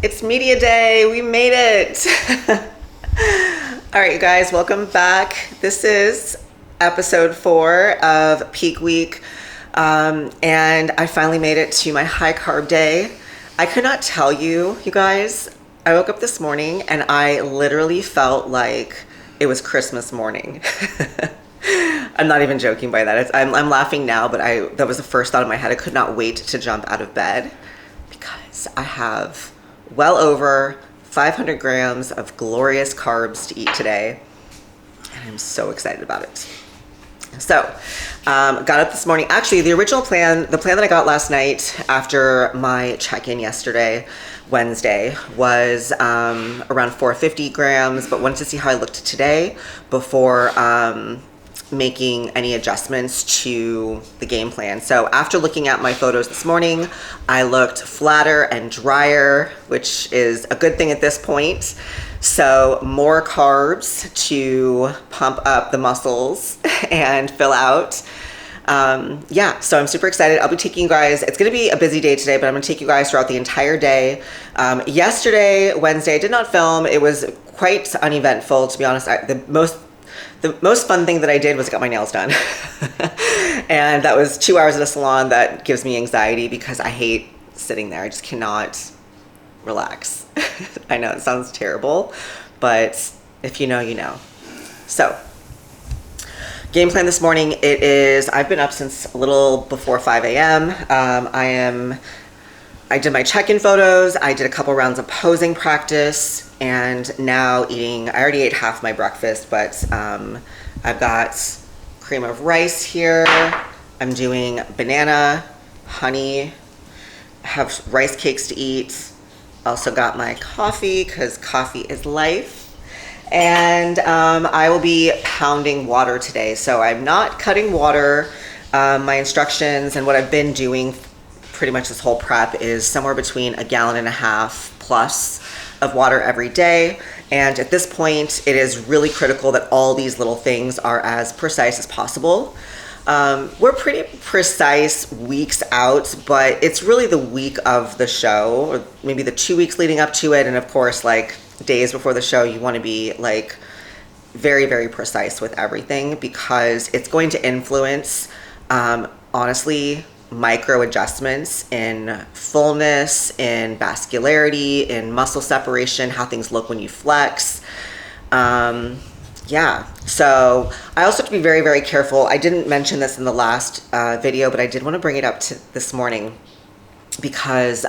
It's media day. We made it. All right, you guys, welcome back. This is episode 4 of peak week. And I finally made it to my high carb day. I could not tell you, you guys, I woke up this morning and I literally felt like it was Christmas morning. I'm not even joking by that. I'm laughing now, but that was the first thought in my head. I could not wait to jump out of bed because I have well over 500 grams of glorious carbs to eat today. And I'm so excited about it. So, got up this morning. Actually, the plan that I got last night after my check-in yesterday, Wednesday, was around 450 grams, but wanted to see how I looked today before making any adjustments to the game plan. So after looking at my photos this morning, I looked flatter and drier, which is a good thing at this point. So more carbs to pump up the muscles and fill out. So I'm super excited. I'll be taking you guys, it's gonna be a busy day today, but I'm gonna take you guys throughout the entire day. Yesterday, Wednesday, I did not film. It was quite uneventful, to be honest. The most fun thing that I did was got my nails done. And that was 2 hours at a salon. That gives me anxiety because I hate sitting there. I just cannot relax. I know it sounds terrible, but if you know, you know. So, game plan this morning, I've been up since a little before 5 a.m. I did my check-in photos. I did a couple rounds of posing practice, and now I already ate half my breakfast, but I've got cream of rice here. I'm doing banana, honey, have rice cakes to eat. Also got my coffee, because coffee is life. And I will be pounding water today. So I'm not cutting water. My instructions and what I've been doing pretty much this whole prep is somewhere between 1.5 gallons plus of water every day. And at this point, it is really critical that all these little things are as precise as possible. We're pretty precise weeks out, but it's really the week of the show, or maybe the 2 weeks leading up to it. And of course, like days before the show, you want to be like very, very precise with everything, because it's going to influence, honestly, micro adjustments in fullness, in vascularity, in muscle separation, how things look when you flex. So I also have to be very, very careful. I didn't mention this in the last video, but I did want to bring it up to this morning because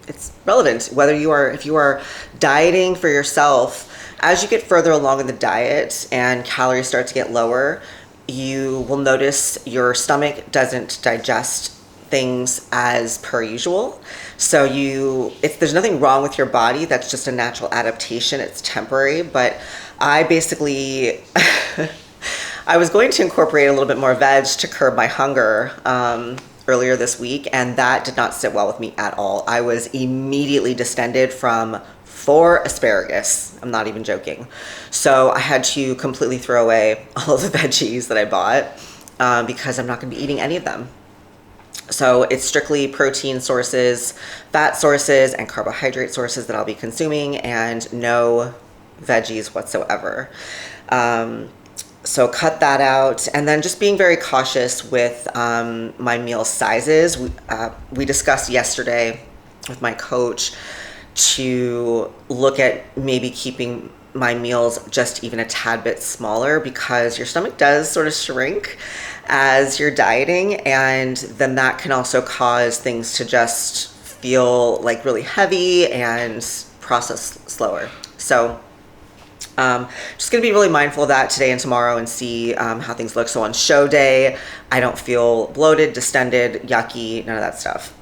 it's relevant. If you are dieting for yourself, as you get further along in the diet and calories start to get lower, you will notice your stomach doesn't digest things as per usual. So there's nothing wrong with your body. That's just a natural adaptation. It's temporary. But I basically, I was going to incorporate a little bit more veg to curb my hunger earlier this week, and that did not sit well with me at all. I was immediately distended from 4 asparagus. I'm not even joking. So I had to completely throw away all of the veggies that I bought because I'm not going to be eating any of them. So it's strictly protein sources, fat sources, and carbohydrate sources that I'll be consuming, and no veggies whatsoever. So cut that out, and then just being very cautious with my meal sizes. We discussed yesterday with my coach to look at maybe keeping my meals just even a tad bit smaller, because your stomach does sort of shrink as you're dieting, and then that can also cause things to just feel like really heavy and process slower. So just gonna be really mindful of that today and tomorrow and see how things look. So on show day, I don't feel bloated, distended, yucky, none of that stuff.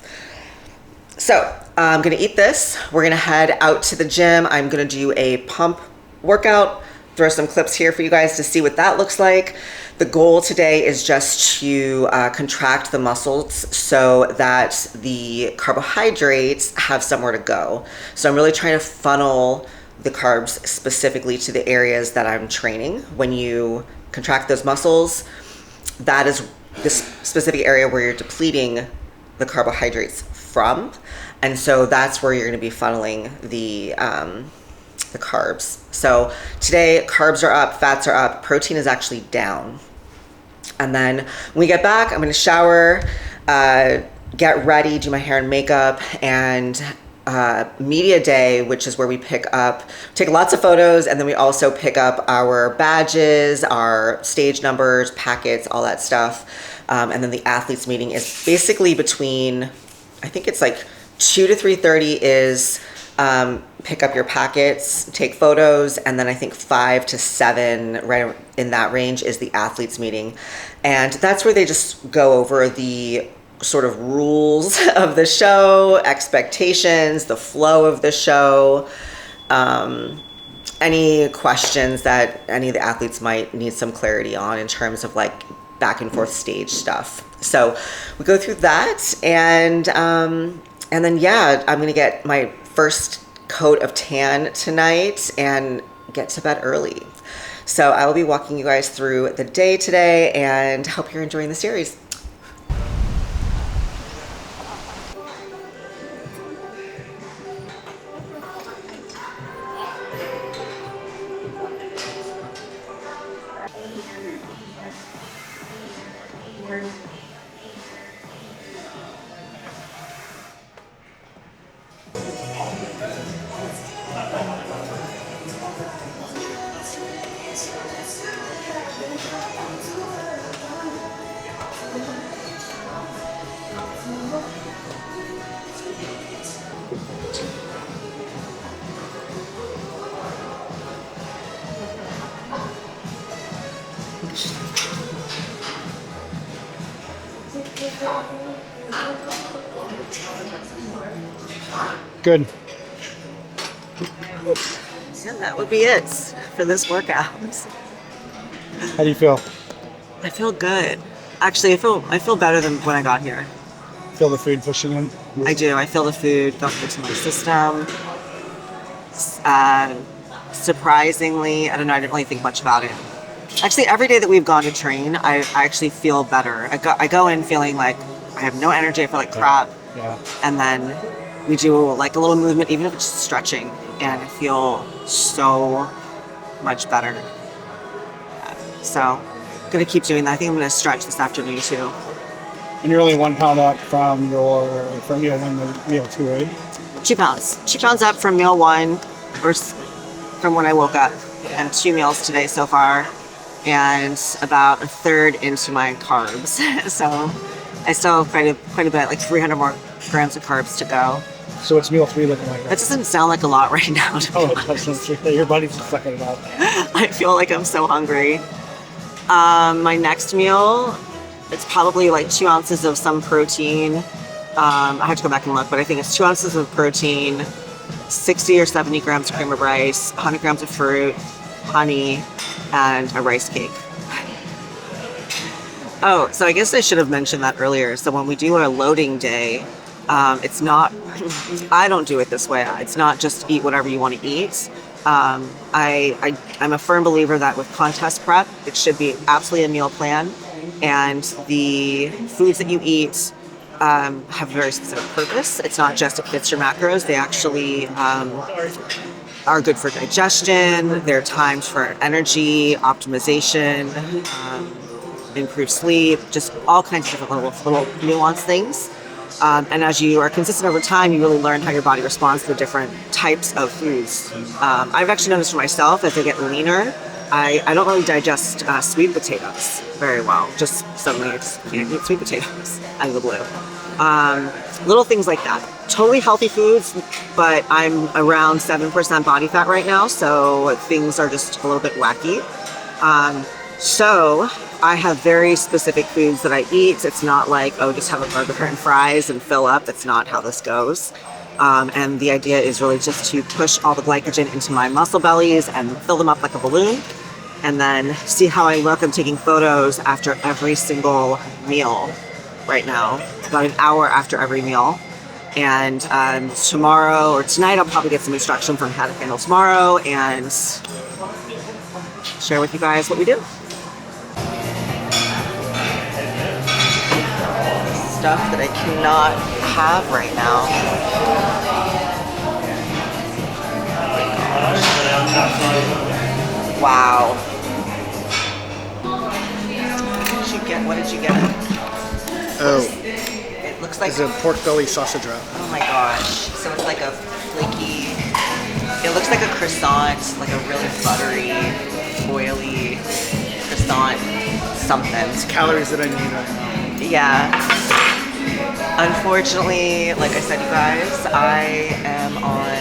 So I'm gonna eat this. We're gonna head out to the gym. I'm gonna do a pump workout, throw some clips here for you guys to see what that looks like. The goal today is just to contract the muscles so that the carbohydrates have somewhere to go. So I'm really trying to funnel the carbs specifically to the areas that I'm training. When you contract those muscles, that is this specific area where you're depleting the carbohydrates from. And so that's where you're going to be funneling the carbs. So today carbs are up, fats are up, protein is actually down. And then when we get back, I'm going to shower, get ready, do my hair and makeup, and media day, which is where we take lots of photos, and then we also pick up our badges, our stage numbers, packets, all that stuff. And then the athletes meeting is basically between, I think it's like 2 to 3:30 is pick up your packets, take photos, and then I think 5 to 7, right in that range, is the athletes meeting. And that's where they just go over the sort of rules of the show, expectations, the flow of the show, any questions that any of the athletes might need some clarity on in terms of like back and forth stage stuff. So we go through that, and then yeah, I'm gonna get my first coat of tan tonight and get to bed early. So I will be walking you guys through the day today, and hope you're enjoying the series. Good. And that would be it for this workout. How do you feel? I feel good. Actually, I feel better than when I got here. Feel the food pushing in? I do. I feel the food going into my system. Surprisingly, I don't know, I didn't really think much about it. Actually, every day that we've gone to train, I actually feel better. I go in feeling like I have no energy, I feel like crap. Yeah. And then we do like a little movement, even if it's just stretching, and I feel so much better. So I'm gonna keep doing that. I think I'm gonna stretch this afternoon too. And you're only 1 pound up from meal 1 to meal 2, right? 2 pounds. 2 pounds up from meal 1, or from when I woke up, and 2 meals today so far, and about a third into my carbs. So I still have quite a bit, like 300 more grams of carbs to go. So what's meal 3 looking like? That doesn't sound like a lot right now. Your body's just sucking it up. I feel like I'm so hungry. My next meal, it's probably like 2 ounces of some protein. I have to go back and look, but I think it's 2 ounces of protein, 60 or 70 grams of cream of rice, 100 grams of fruit, honey, and a rice cake. Oh, so I guess I should have mentioned that earlier. So when we do our loading day, it's not, I don't do it this way. It's not just eat whatever you want to eat. I'm a firm believer that with contest prep, it should be absolutely a meal plan. And the foods that you eat have a very specific purpose. It's not just it fits your macros. They actually are good for digestion. They're timed for energy, optimization, improved sleep, just all kinds of different little nuanced things. And as you are consistent over time, you really learn how your body responds to different types of foods. I've actually noticed for myself, as I get leaner, I don't really digest sweet potatoes very well. Just suddenly I just can't eat sweet potatoes out of the blue. Little things like that. Totally healthy foods, but I'm around 7% body fat right now, so things are just a little bit wacky. So I have very specific foods that I eat. It's not like, oh, just have a burger and fries and fill up. That's not how this goes. And the idea is really just to push all the glycogen into my muscle bellies and fill them up like a balloon, and then see how I look. I'm taking photos after every single meal right now, about an hour after every meal. And tomorrow or tonight, I'll probably get some instruction from how to handle tomorrow and share with you guys what we do. Stuff that I cannot have right now. Wow. What did you get? Oh, It looks like it's a pork belly sausage wrap. oh my gosh. So it's like a flaky, it looks like a croissant, like a really buttery, oily croissant something. It's calories that I need right now. Yeah. Unfortunately, like I said, you guys, I am on.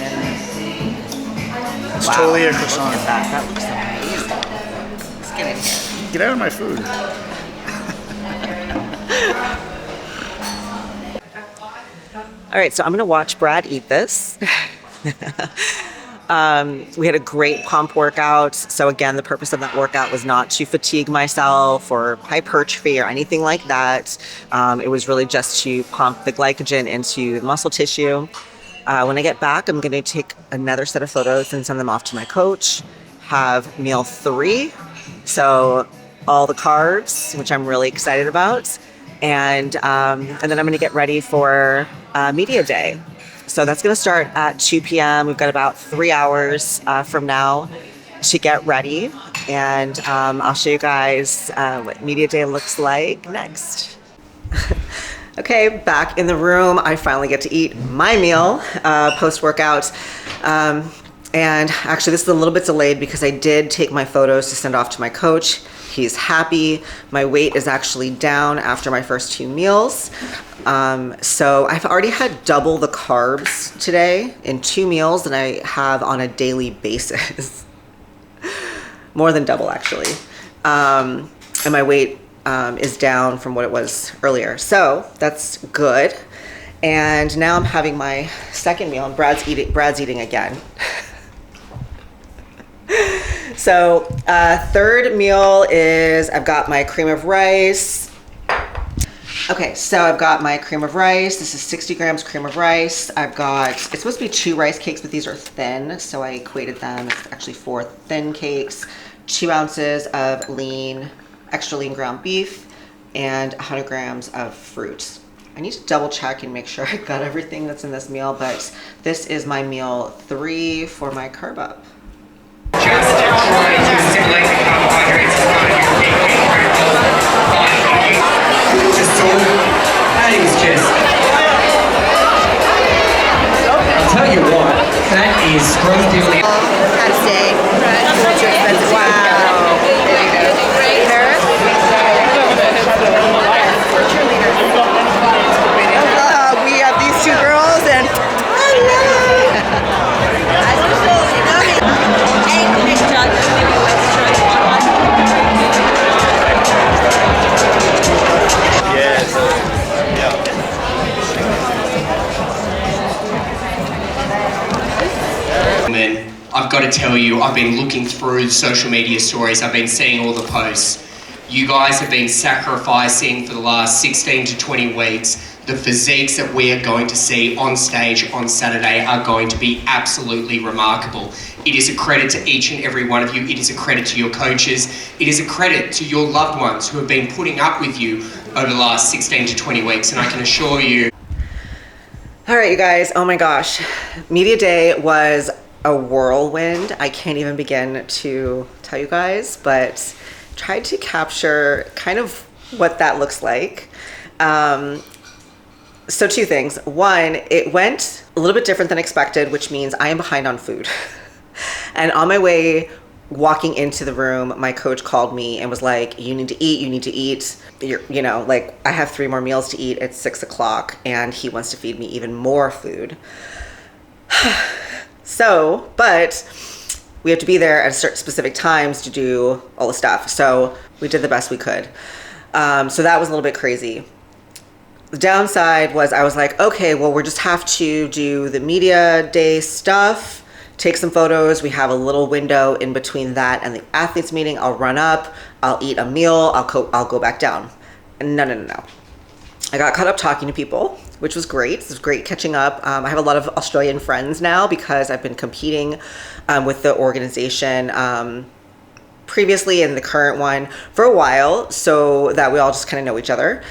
It's Wow, totally a look croissant. at that. That looks amazing. Let's get in here. Get out of my food. All right, so I'm gonna watch Brad eat this. We had a great pump workout. So again, the purpose of that workout was not to fatigue myself or hypertrophy or anything like that. It was really just to pump the glycogen into the muscle tissue. When I get back, I'm gonna take another set of photos and send them off to my coach. Have meal 3. So all the carbs, which I'm really excited about. And then I'm gonna get ready for media day. So that's going to start at 2 p.m. We've got about 3 hours from now to get ready. And I'll show you guys what media day looks like next. Okay, back in the room. I finally get to eat my meal post-workout. And actually, this is a little bit delayed because I did take my photos to send off to my coach. He's happy. My weight is actually down after my first 2 meals. So I've already had double the carbs today in 2 meals than I have on a daily basis. More than double, actually. And my weight is down from what it was earlier. So that's good. And now I'm having my second meal, and Brad's eating again. So third meal is I've got my cream of rice. Okay, so I've got my cream of rice. This is 60 grams cream of rice. I've got, it's supposed to be 2 rice cakes, but these are thin, so I equated them. It's actually 4 thin cakes, 2 ounces of extra lean ground beef, and 100 grams of fruit. I need to double check and make sure I got everything that's in this meal, but this is my meal 3 for my carb up. Just try to stimulate the carbohydrates inside your just all that is just I'll tell you what, that is screwing down the Had to stay. Too expensive. Wow. We have these 2 girls and I've got to tell you, I've been looking through social media stories, I've been seeing all the posts. You guys have been sacrificing for the last 16 to 20 weeks. The physiques that we are going to see on stage on Saturday are going to be absolutely remarkable. It is a credit to each and every one of you. It is a credit to your coaches. It is a credit to your loved ones who have been putting up with you over the last 16 to 20 weeks. And I can assure you. all right, you guys, oh my gosh. Media day was a whirlwind. I can't even begin to tell you guys, but tried to capture kind of what that looks like. So 2 things. 1, it went a little bit different than expected, which means I am behind on food. And on my way walking into the room, my coach called me and was like, you need to eat, you need to eat. You know, like I have 3 more meals to eat at 6 o'clock and he wants to feed me even more food. So, but we have to be there at certain specific times to do all the stuff. So we did the best we could. So that was a little bit crazy. The downside was I was like, okay, well, we just have to do the media day stuff, take some photos. We have a little window in between that and the athletes meeting. I'll run up, I'll eat a meal, I'll go back down. No. I got caught up talking to people, which was great. It was great catching up. I have a lot of Australian friends now because I've been competing with the organization previously and the current one for a while, so that we all just kind of know each other.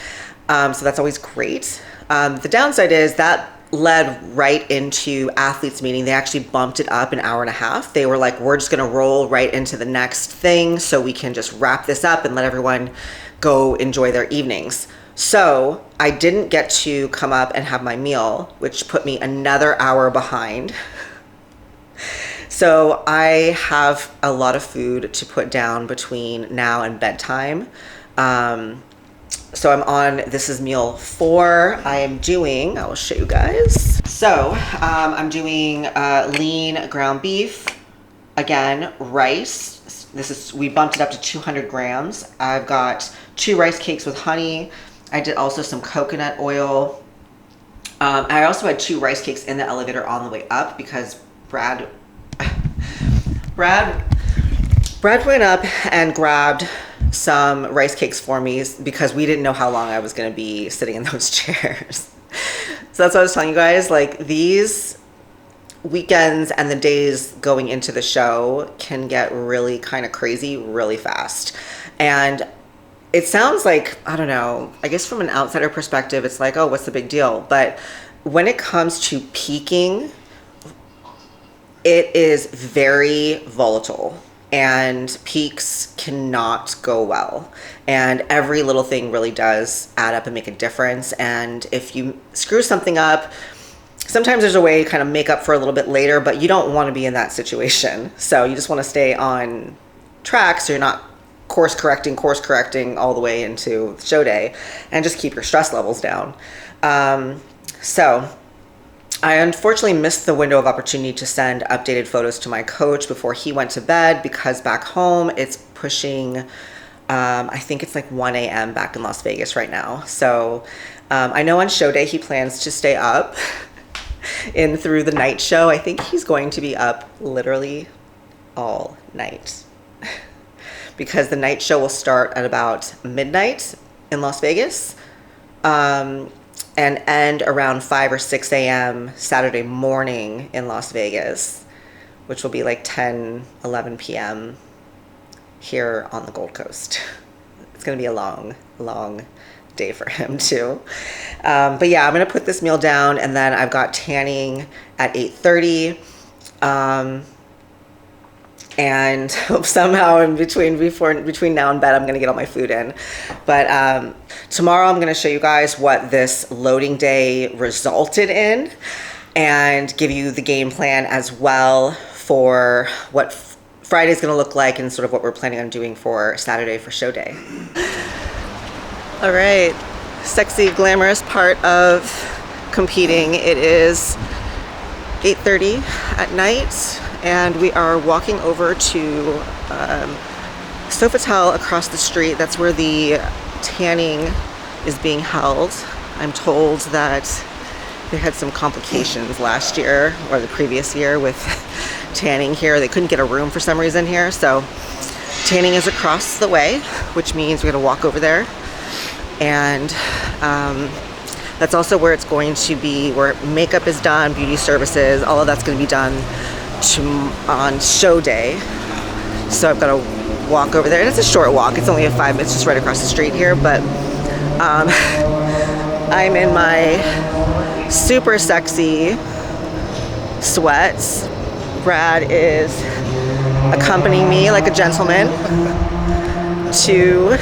So that's always great. The downside is that led right into athletes meeting. They actually bumped it up an hour and a half. They were like, we're just going to roll right into the next thing so we can just wrap this up and let everyone go enjoy their evenings. So I didn't get to come up and have my meal, which put me another hour behind. So I have a lot of food to put down between now and bedtime. So I'm on, this is meal 4. I will show you guys. So I'm doing lean ground beef, again, rice. We bumped it up to 200 grams. I've got 2 rice cakes with honey. I did also some coconut oil. I also had 2 rice cakes in the elevator on the way up because Brad went up and grabbed some rice cakes for me because we didn't know how long I was going to be sitting in those chairs. So that's what I was telling you guys, like these weekends and the days going into the show can get really kind of crazy really fast. And it sounds like, I don't know, I guess from an outsider perspective, it's like, oh, what's the big deal? But when it comes to peaking, it is very volatile. And peaks cannot go well. And every little thing really does add up and make a difference. And if you screw something up, sometimes there's a way to kind of make up for a little bit later, but you don't want to be in that situation. So you just want to stay on track so you're not course correcting all the way into show day, and just keep your stress levels down. So I unfortunately missed the window of opportunity to send updated photos to my coach before he went to bed because back home it's pushing, I think it's like 1 a.m. back in Las Vegas right now. So I know on show day he plans to stay up in through the night show. I think he's going to be up literally all night because the night show will start at about midnight in Las Vegas. And end around 5 or 6 a.m. Saturday morning in Las Vegas, which will be like 10, 11 p.m. here on the Gold Coast. It's going to be a long, long day for him too. But yeah, I'm going to put this meal down, and then I've got tanning at 8:30. And somehow in between now and bed, I'm going to get all my food in. But tomorrow I'm going to show you guys what this loading day resulted in and give you the game plan as well for what Friday's going to look like and sort of what we're planning on doing for Saturday for show day. All right, sexy, glamorous part of competing. It is 8:30 at night. And we are walking over to Sofitel across the street. That's where the tanning is being held. I'm told that they had some complications last year or the previous year with tanning here. They couldn't get a room for some reason here. So tanning is across the way, which means we got to walk over there. And that's also where it's going to be, where makeup is done, beauty services, all of that's going to be done on show day. So I've got to walk over there, and it's a short walk. It's only 5 minutes, just right across the street here. But I'm in my super sexy sweats. Brad is accompanying me like a gentleman to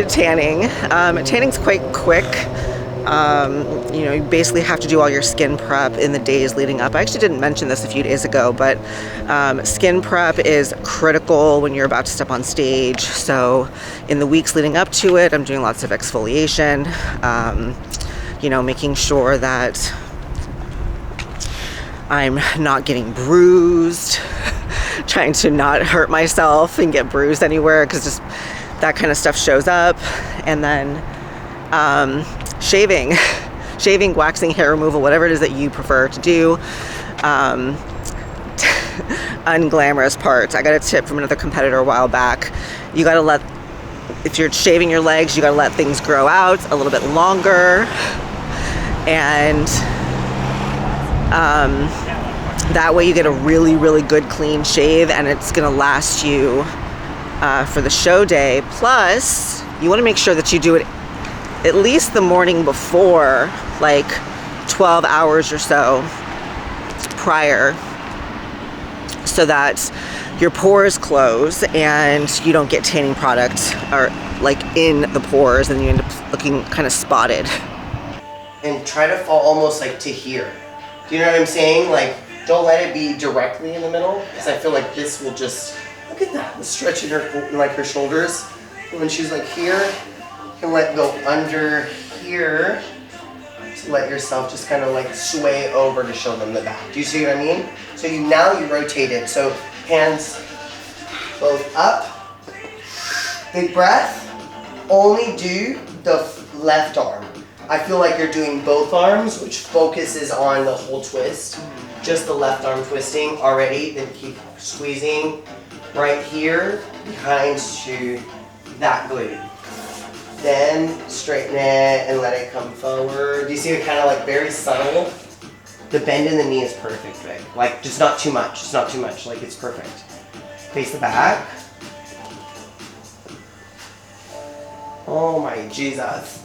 tanning. Tanning's quite quick. You basically have to do all your skin prep in the days leading up. I actually didn't mention this a few days ago, but skin prep is critical when you're about to step on stage. So in the weeks leading up to it, I'm doing lots of exfoliation, making sure that I'm not getting bruised, trying to not hurt myself and get bruised anywhere, because just that kind of stuff shows up. And then shaving, waxing, hair removal, whatever it is that you prefer to do. Unglamorous parts. I got a tip from another competitor a while back. You got to if you're shaving your legs, you got to let things grow out a little bit longer. And that way you get a really, really good clean shave, and it's going to last you for the show day. Plus, you want to make sure that you do it at least the morning before, like 12 hours or so prior, so that your pores close and you don't get tanning product or like in the pores, and you end up looking kind of spotted. And try to fall almost like to here. Do you know what I'm saying? Like, don't let it be directly in the middle, because I feel like this will just, look at that, the stretch in her, like her shoulders. And when she's like here, you can let go under here to let yourself just kind of like sway over to show them the back. Do you see what I mean? So now you rotate it. So hands both up. Big breath. Only do the left arm. I feel like you're doing both arms, which focuses on the whole twist. Just the left arm twisting already. Then keep squeezing right here behind to that glute. Then straighten it and let it come forward. Do you see it kind of like very subtle? The bend in the knee is perfect, Vic. Like, just not too much. It's not too much. Like, it's perfect. Face the back. Oh my Jesus.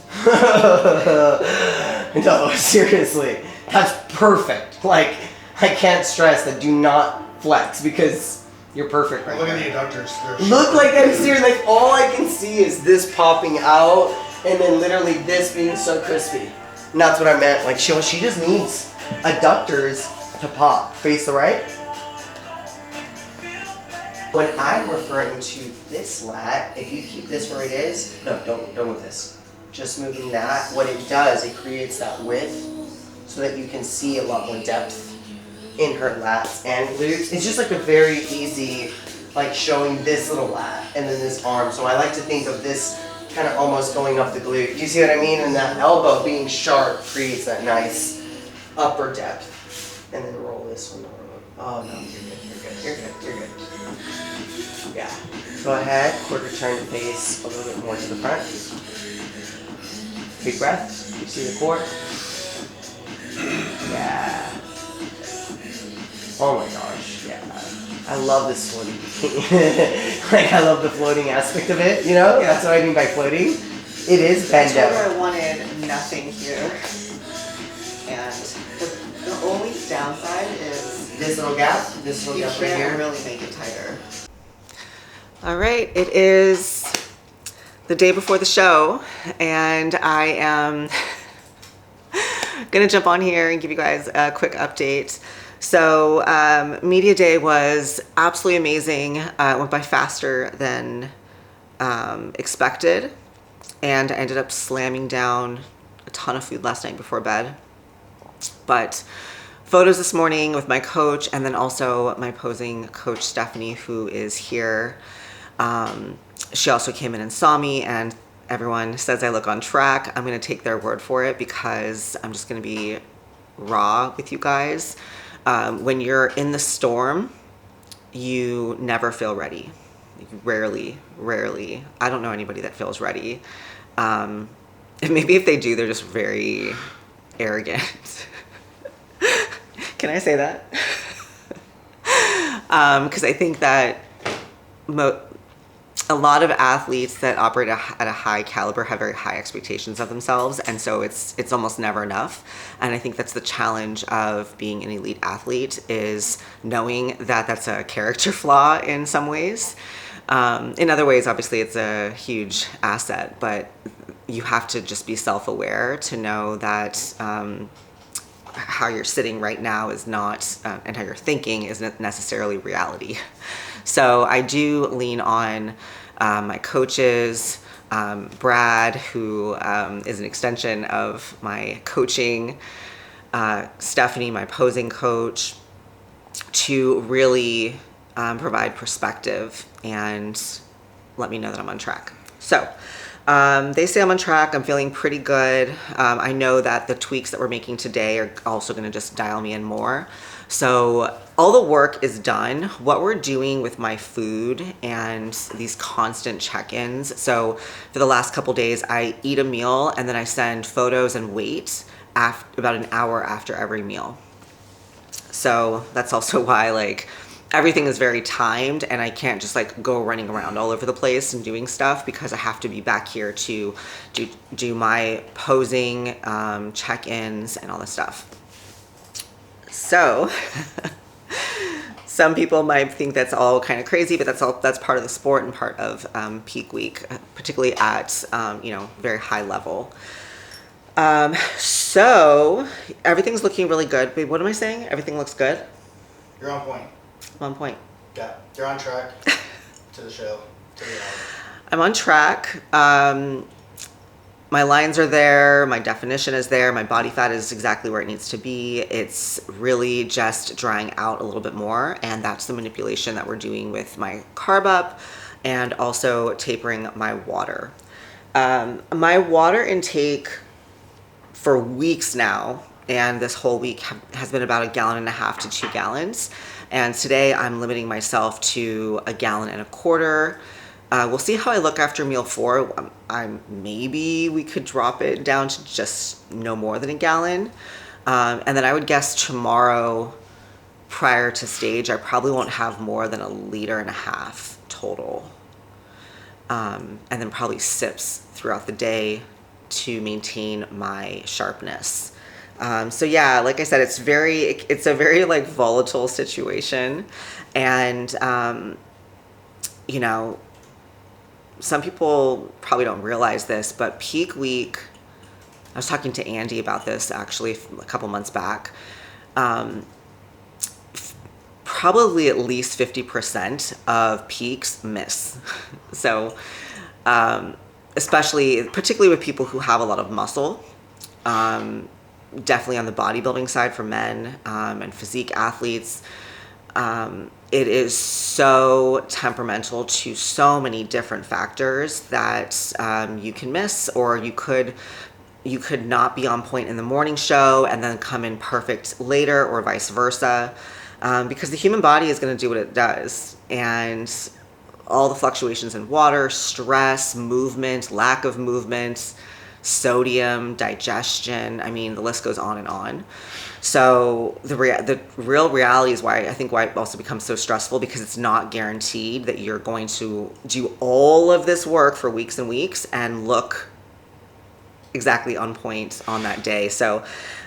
No, seriously. That's perfect. Like, I can't stress that. Do not flex, because you're perfect right now. Look at the adductors. Look like I'm serious. Like, all I can see is this popping out, and then literally this being so crispy. And that's what I meant. Like, she just needs adductors to pop. Face the right. When I'm referring to this lat, if you keep this where it is, no, don't move this. Just moving that. What it does, it creates that width so that you can see a lot more depth in her lats and glutes. It's just like a very easy, like showing this little lat and then this arm. So I like to think of this kind of almost going up the glute. Do you see what I mean? And that elbow being sharp creates that nice upper depth. And then roll this one over. Oh no, you're good. Yeah. Go ahead, quarter turn to face a little bit more to the front. Big breath. You see the core? Yeah. Oh my gosh, yeah. I love this floating bikini. Like, I love the floating aspect of it, you know? That's what I mean by floating. It is bend down. I wanted nothing here. And the only downside is this little gap right here. Really make it tighter. All right, it is the day before the show, and I am gonna jump on here and give you guys a quick update. So media day was absolutely amazing. It went by faster than expected, and I ended up slamming down a ton of food last night before bed. But photos this morning with my coach, and then also my posing coach Stephanie, who is here. She also came in and saw me, and everyone says I look on track. I'm going to take their word for it, because I'm just going to be raw with you guys. When you're in the storm, you never feel ready. Rarely. I don't know anybody that feels ready. Maybe if they do, they're just very arrogant. Can I say that? Because I think that a lot of athletes that operate at a high caliber have very high expectations of themselves, and so it's almost never enough. And I think that's the challenge of being an elite athlete, is knowing that that's a character flaw in some ways. In other ways, obviously, it's a huge asset, but you have to just be self-aware to know that how you're sitting right now is not, and how you're thinking isn't necessarily reality. So I do lean on my coaches, Brad, who is an extension of my coaching, Stephanie, my posing coach, to really provide perspective and let me know that I'm on track. So they say I'm on track. I'm feeling pretty good. I know that the tweaks that we're making today are also going to just dial me in more. So all the work is done. What we're doing with my food and these constant check-ins. So for the last couple days, I eat a meal and then I send photos and weight about an hour after every meal. So that's also why, like, everything is very timed, and I can't just like go running around all over the place and doing stuff because I have to be back here to do my posing, check-ins, and all this stuff. So some people might think that's all kind of crazy, but that's part of the sport and part of peak week, particularly at very high level. So everything's looking really good. Babe, what am I saying? Everything looks good? You're on point. I'm on point. Yeah, you're on track to the show, to the album. I'm on track. My lines are there, my definition is there, my body fat is exactly where it needs to be. It's really just drying out a little bit more, and that's the manipulation that we're doing with my carb up and also tapering my water. My water intake for weeks now, and this whole week has been about 1.5 gallons to 2 gallons. And today I'm limiting myself to 1.25 gallons. We'll see how I look after meal 4. Maybe we could drop it down to just no more than 1 gallon. And then I would guess tomorrow, prior to stage, I probably won't have more than 1.5 liters total. And then probably sips throughout the day to maintain my sharpness. So yeah, like I said, it's a very like volatile situation. And, some people probably don't realize this, but peak week, I was talking to Andy about this actually a couple months back. Probably at least 50% of peaks miss. So, particularly with people who have a lot of muscle, definitely on the bodybuilding side for men, and physique athletes, it is so temperamental to so many different factors that you can miss, or you could not be on point in the morning show and then come in perfect later, or vice versa, because the human body is going to do what it does, and all the fluctuations in water, stress, movement, lack of movement, sodium, digestion, I mean, the list goes on and on. So the real reality is why it also becomes so stressful, because it's not guaranteed that you're going to do all of this work for weeks and weeks and look exactly on point on that day. So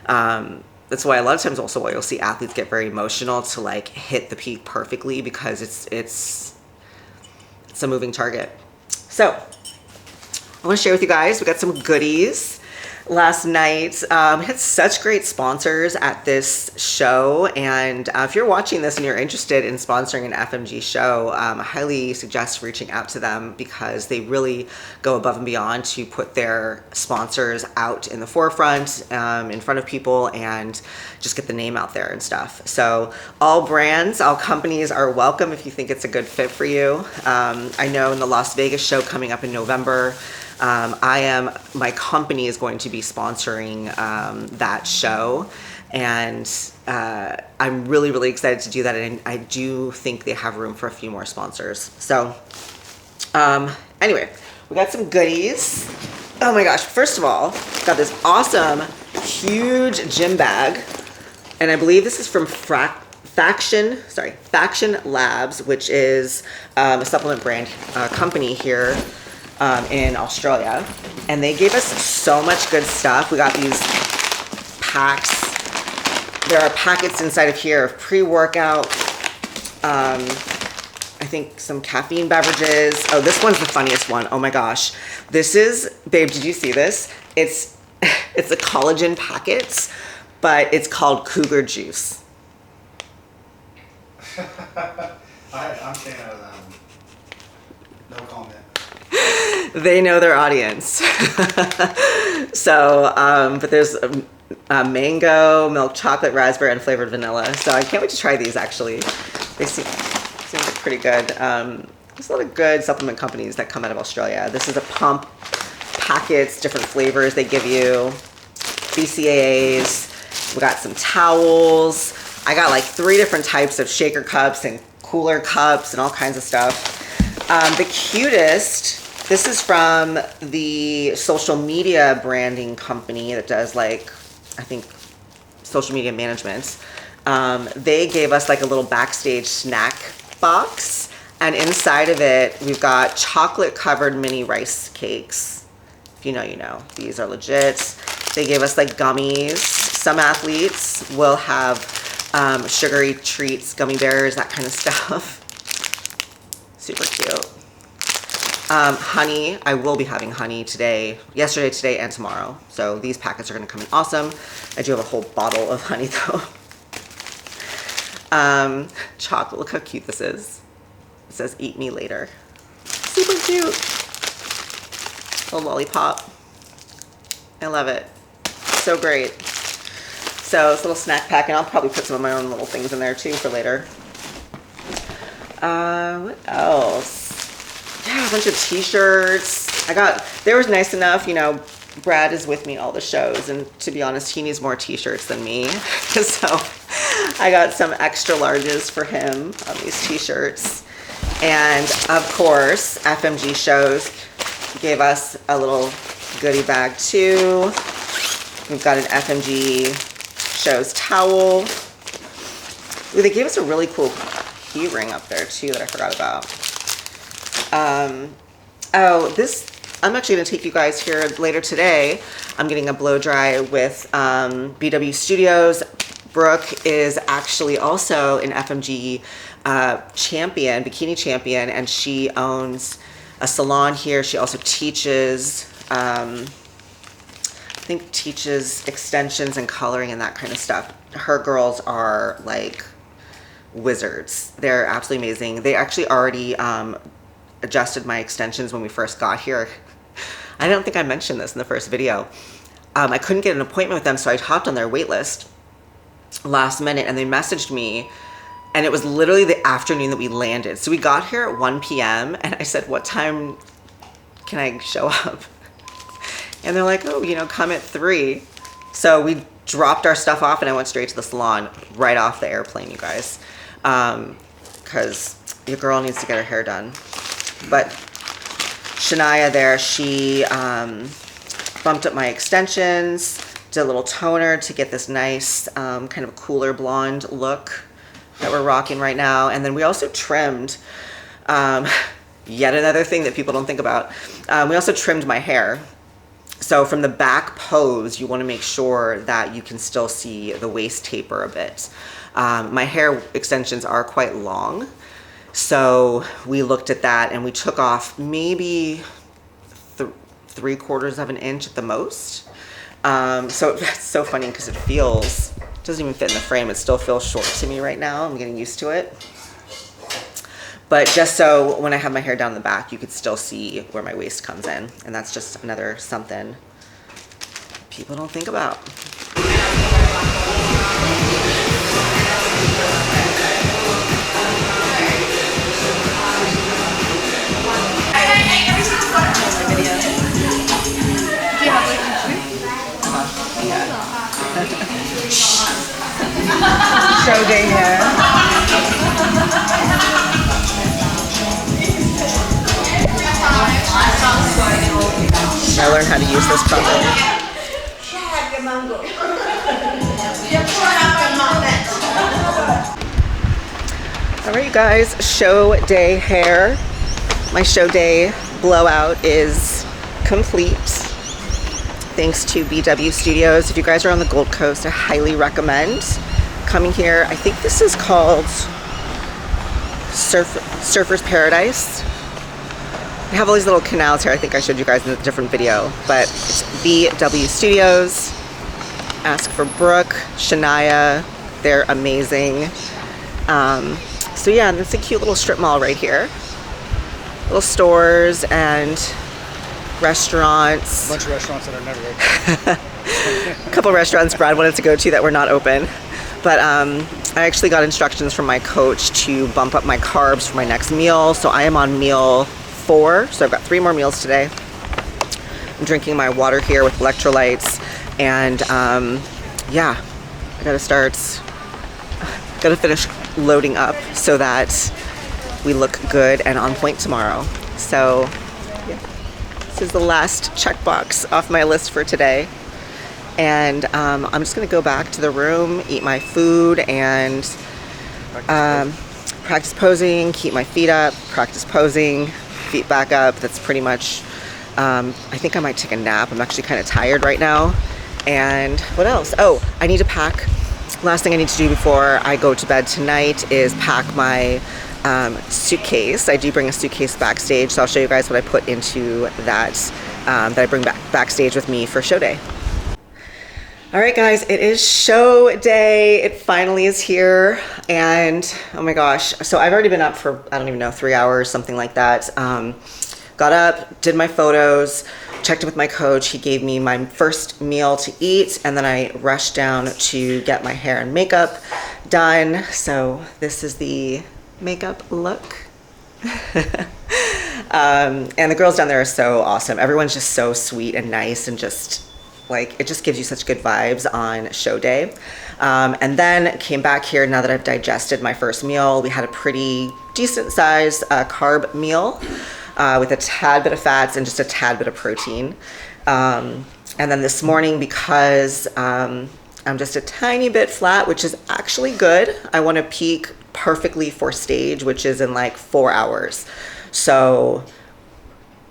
that's why a lot of times also why you'll see athletes get very emotional to like hit the peak perfectly, because it's a moving target. So I want to share with you guys, we got some goodies last night. We had such great sponsors at this show, and if you're watching this and you're interested in sponsoring an FMG show, I highly suggest reaching out to them, because they really go above and beyond to put their sponsors out in the forefront, in front of people, and just get the name out there and stuff. So all brands, all companies are welcome if you think it's a good fit for you. I know in the Las Vegas show coming up in November, my company is going to be sponsoring that show, and I'm really, really excited to do that, and I do think they have room for a few more sponsors. So anyway, we got some goodies. Oh my gosh, first of all, got this awesome, huge gym bag, and I believe this is from Faction Labs, which is a supplement brand company here in Australia, and they gave us so much good stuff. We got these packs. There are packets inside of here of pre-workout, I think some caffeine beverages. Oh, this one's the funniest one. Oh my gosh, this is, babe, did you see this? It's a collagen packets, but it's called Cougar Juice. I'm staying out of that one. No comment. They know their audience. So, but there's mango, milk chocolate, raspberry, and flavored vanilla. So I can't wait to try these, actually. They seem like pretty good. There's a lot of good supplement companies that come out of Australia. This is a pump packets, different flavors they give you. BCAAs. We got some towels. I got like 3 different types of shaker cups and cooler cups and all kinds of stuff. The cutest, this is from the social media branding company that does, like, I think social media management. They gave us like a little backstage snack box, and inside of it, we've got chocolate covered mini rice cakes. If you know, you know. These are legit. They gave us like gummies. Some athletes will have sugary treats, gummy bears, that kind of stuff. Super cute. Honey, I will be having honey yesterday, today, and tomorrow. So these packets are gonna come in awesome. I do have a whole bottle of honey though. Chocolate, look how cute this is. It says eat me later. Super cute. Little lollipop. I love it. So great. So it's a little snack pack, and I'll probably put some of my own little things in there too for later. What else? Yeah, a bunch of t-shirts. They were nice enough, you know, Brad is with me all the shows, and to be honest, he needs more t-shirts than me. So I got some extra larges for him on these t-shirts. And of course, FMG shows gave us a little goodie bag too. We've got an FMG shows towel. Ooh, they gave us a really cool key ring up there too that I forgot about. I'm actually going to take you guys here later today. I'm getting a blow dry with BW Studios. Brooke is actually also an FMG champion, bikini champion, and she owns a salon here. She also teaches, I think teaches extensions and coloring and that kind of stuff. Her girls are like wizards. They're absolutely amazing. They actually already adjusted my extensions when we first got here. I don't think I mentioned this in the first video. I couldn't get an appointment with them, so I hopped on their wait list last minute, and they messaged me, and it was literally the afternoon that we landed. So we got here at 1 p.m. and I said, what time can I show up? And they're like, oh, you know, come at 3. So we dropped our stuff off, and I went straight to the salon right off the airplane, you guys, because your girl needs to get her hair done. But Shania there, she bumped up my extensions, did a little toner to get this nice kind of cooler blonde look that we're rocking right now. And then we also trimmed, yet another thing that people don't think about, we also trimmed my hair. So from the back pose, you want to make sure that you can still see the waist taper a bit. My hair extensions are quite long. So we looked at that, and we took off maybe 3/4 of an inch at the most. So it's so funny because it doesn't even fit in the frame. It still feels short to me right now. I'm getting used to it. But just so when I have my hair down the back, you could still see where my waist comes in. And that's just another something people don't think about. Show day hair. I learned how to use this puppet. All right, you guys, show day hair. My show day blowout is complete. Thanks to BW Studios. If you guys are on the Gold Coast, I highly recommend coming here. I think this is called Surfer's Paradise. I have all these little canals here. I think I showed you guys in a different video, but it's BW Studios. Ask for Brooke, Shania. They're amazing. So yeah, and it's a cute little strip mall right here. Little stores and restaurants. A bunch of restaurants that are never open. A couple restaurants Brad wanted to go to that were not open. But I actually got instructions from my coach to bump up my carbs for my next meal. So I am on meal 4. So I've got 3 more meals today. I'm drinking my water here with electrolytes. And yeah, I gotta finish loading up so that we look good and on point tomorrow. So yeah, this is the last checkbox off my list for today. And I'm just gonna go back to the room, eat my food, and practice posing, keep my feet up, practice posing, feet back up. That's pretty much, I think I might take a nap. I'm actually kind of tired right now. And what else? Oh, I need to pack. Last thing I need to do before I go to bed tonight is pack my suitcase. I do bring a suitcase backstage, so I'll show you guys what I put into that, that I bring backstage with me for show day. All right, guys, it is show day. It finally is here. And oh my gosh. So I've already been up for, I don't even know, 3 hours, something like that. Got up, did my photos, checked in with my coach. He gave me my first meal to eat. And then I rushed down to get my hair and makeup done. So this is the makeup look. And the girls down there are so awesome. Everyone's just so sweet and nice, and just like, it just gives you such good vibes on show day. And then came back here now that I've digested my first meal. We had a pretty decent size carb meal with a tad bit of fats and just a tad bit of protein. And then this morning, because I'm just a tiny bit flat, which is actually good. I want to peak perfectly for stage, which is in like 4 hours. So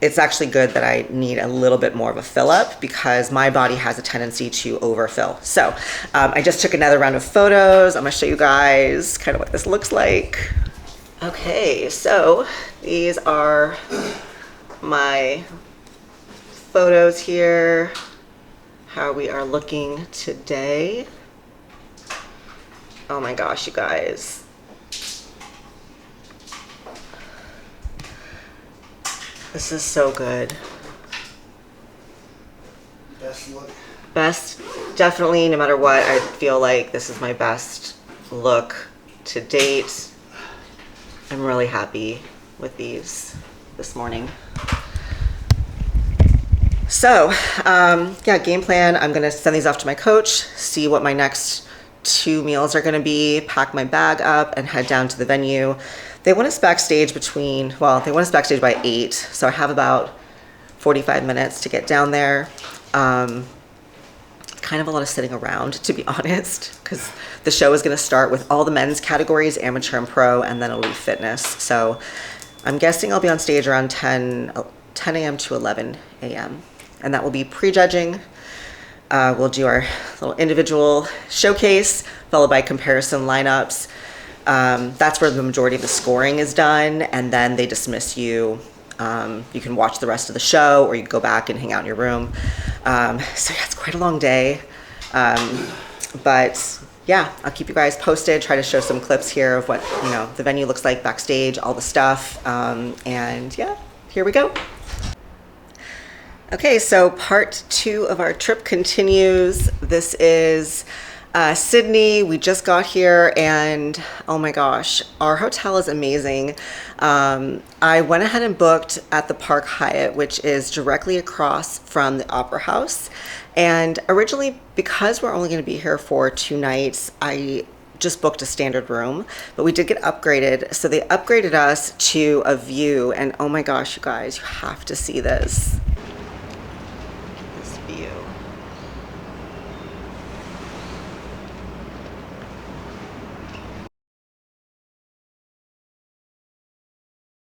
it's actually good that I need a little bit more of a fill up, because my body has a tendency to overfill. So I just took another round of photos. I'm gonna show you guys kind of what this looks like. Okay, so these are my photos here, how we are looking today. Oh my gosh, you guys. This is so good. Best look. Best, definitely, no matter what, I feel like this is my best look to date. I'm really happy with these this morning. So, yeah, game plan. I'm gonna send these off to my coach, see what my next 2 meals are gonna be, pack my bag up, and head down to the venue. They want us backstage they want us backstage by 8, so I have about 45 minutes to get down there. Kind of a lot of sitting around, to be honest, because the show is going to start with all the men's categories, amateur and pro, and then it'll be fitness. So I'm guessing I'll be on stage around 10 a.m. to 11 a.m. And that will be prejudging. We'll do our little individual showcase, followed by comparison lineups. That's where the majority of the scoring is done, and then they dismiss you. You can watch the rest of the show, or you can go back and hang out in your room. So yeah, it's quite a long day. But yeah, I'll keep you guys posted, try to show some clips here of what, you know, the venue looks like backstage, all the stuff. And yeah, here we go. Okay, so part 2 of our trip continues. This is Sydney. We just got here, and oh my gosh, our hotel is amazing. I went ahead and booked at the Park Hyatt, which is directly across from the Opera House. And originally, because we're only going to be here for 2 nights, I just booked a standard room, but we did get upgraded. So they upgraded us to a view, and oh my gosh, you guys, you have to see this.